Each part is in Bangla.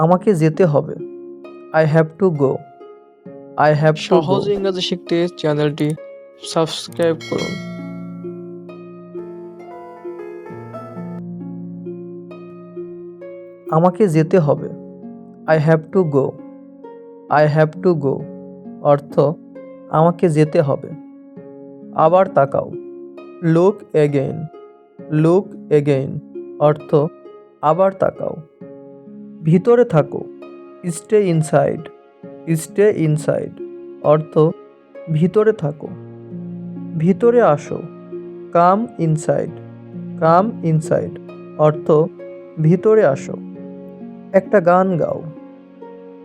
আমাকে যেতে হবে। I have to go. I have to go. সহজ ইংরেজি শিখতে চ্যানেলটি সাবস্ক্রাইব করুন। আমাকে যেতে হবে। I have to go. I have to go অর্থ আমাকে যেতে হবে। আবার তাকাও। Look again. লুক এগেইন অর্থ আবার তাকাও। ভিতরে থাকো। Stay inside. স্টে ইনসাইড অর্থ ভিতরে থাকো। ভিতরে আসো। কাম ইনসাইড। কাম ইনসাইড অর্থ ভিতরে আসো। একটা গান গাও।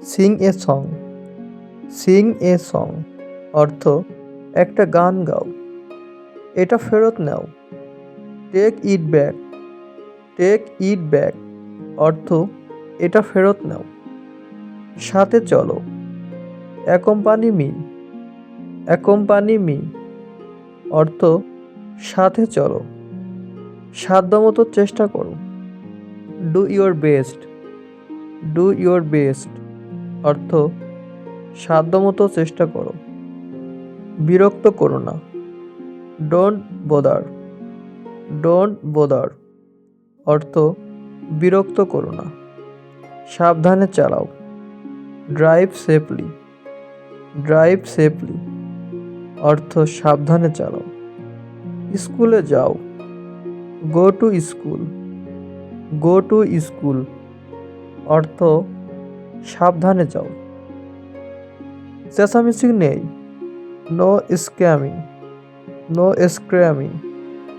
Sing a song. Sing a song অর্থ একটা গান গাও। এটা ফেরত নাও। Take it back. Take it back অর্থ এটা ফেরত নাও। সাথে চলো। Accompany me. অ্যাকম্পানি মি অর্থ সাথে চলো। সাধ্যমতো চেষ্টা করো। Do your best. Do your best অর্থ সাধ্যমতো চেষ্টা করো। বিরক্ত করো না। ডোন্ট বোদার। ডোন্ট বোদার অর্থ বিরক্ত করো না। সাবধানে চালাও। Drive safely. ড্রাইভ সেফলি অর্থ সাবধানে চালাও। স্কুলে যাও। Go to school. Go to school অর্থ সাবধানে যাও। চেঁচামেচি নেই। No scamming. নো স্ক্র্যামিং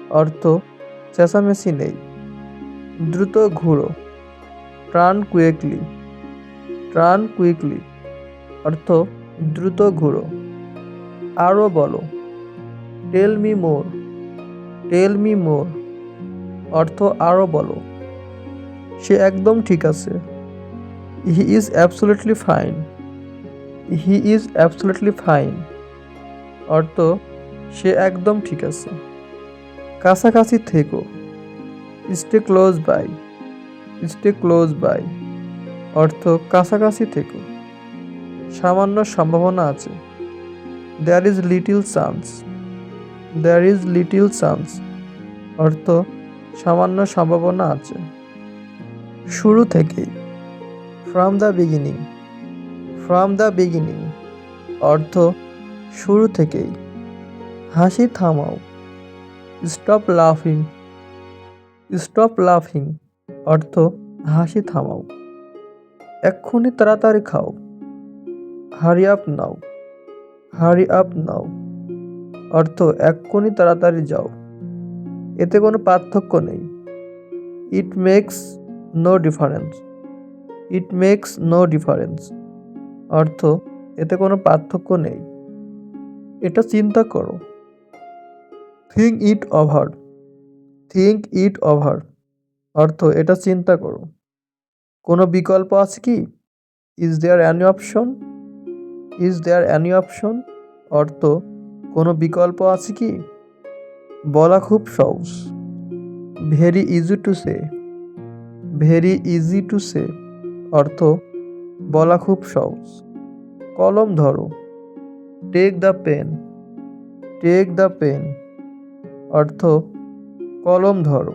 অর্থ চেঁচামেচি নেই। দ্রুত ঘুরো। Turn quickly. টার্ন কুইকলি অর্থ দ্রুত ঘুরো। আরও বলো। Tell me more. Tell me more অর্থ আরও বলো। সে একদম ঠিক আছে। He is absolutely fine. He is absolutely fine অর্থ সে একদম ঠিক আছে। কাছাকাছি থেকো। Stay close by. Stay close by অর্থ কাছাকাছি থেকো। সামান্য সম্ভাবনা আছে। There is little chance. There is little chance অর্থ সামান্য সম্ভাবনা আছে। শুরু থেকেই। From the beginning. From the beginning অর্থ শুরু থেকেই। হাসি থামাও। স্টপ লাফিং। স্টপ লাফিং অর্থ হাসি থামাও। এক্ষুনি তাড়াতাড়ি খাও। হারি আপ নাও। হারি আপ নাও অর্থ এক্ষুনি তাড়াতাড়ি যাও। এতে কোনো পার্থক্য নেই। It makes no difference. It makes no difference অর্থ এতে কোনো পার্থক্য নেই। এটা চিন্তা করো। Think it over. Think it over অর্থ এটা চিন্তা করো। কোনো বিকল্প আছে কি? Is there any option. Is there any option অর্থ কোনো বিকল্প আছে কি? বলা খুব সহজ। Very easy to say. Very easy to say অর্থ বলা খুব সহজ। কলম ধরো। Take the pen. Take the pen অর্থ কলম ধরো।